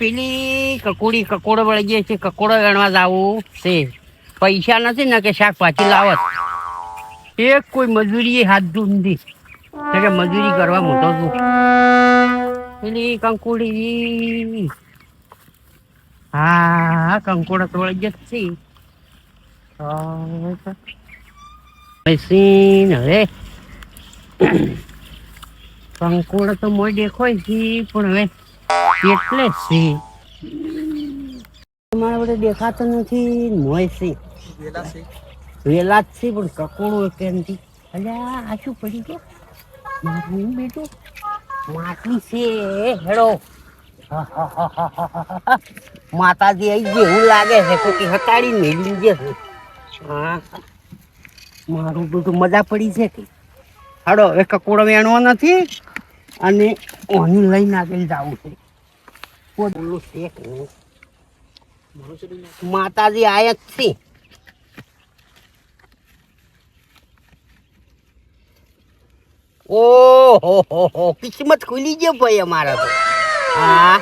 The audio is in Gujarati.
પેલી કકોડો વળી ગઈ છે, કકોડો ગણવા જવું છે. પૈસા નથી ને કે શાકભાજી લાવત, એક કોઈ મજૂરી હાથ ધૂંધી કે મજૂરી કરવા મોટો છું. પેલી કંકોડી, હા કંકોડો તો વળી ગઈ છે. હવે કંકોડો તો મોય દેખાય છે પણ હવે એટલે જ છે મારા બધે દેખાતો નથી. મોય છે વેલા જ છે પણ કકોડો કેમ થી અલ્યા આ શું પડી ગયો મારું બેટું માટલી છે હેડો. માતાજી આઈ ગઈ એવું લાગે છે કોઈ હટાડી મેલી છે. હા મારું બધું મજા પડી છે કે હાડો એ કકોડો વેણવો નથી અને ઓની લઈને આગળ જવું છે. બોલું શેક નહીં માતાજી આયા જ છે. ઓહો કિસ્મત ખુલી ગયો ભાઈ અમારા તો. હા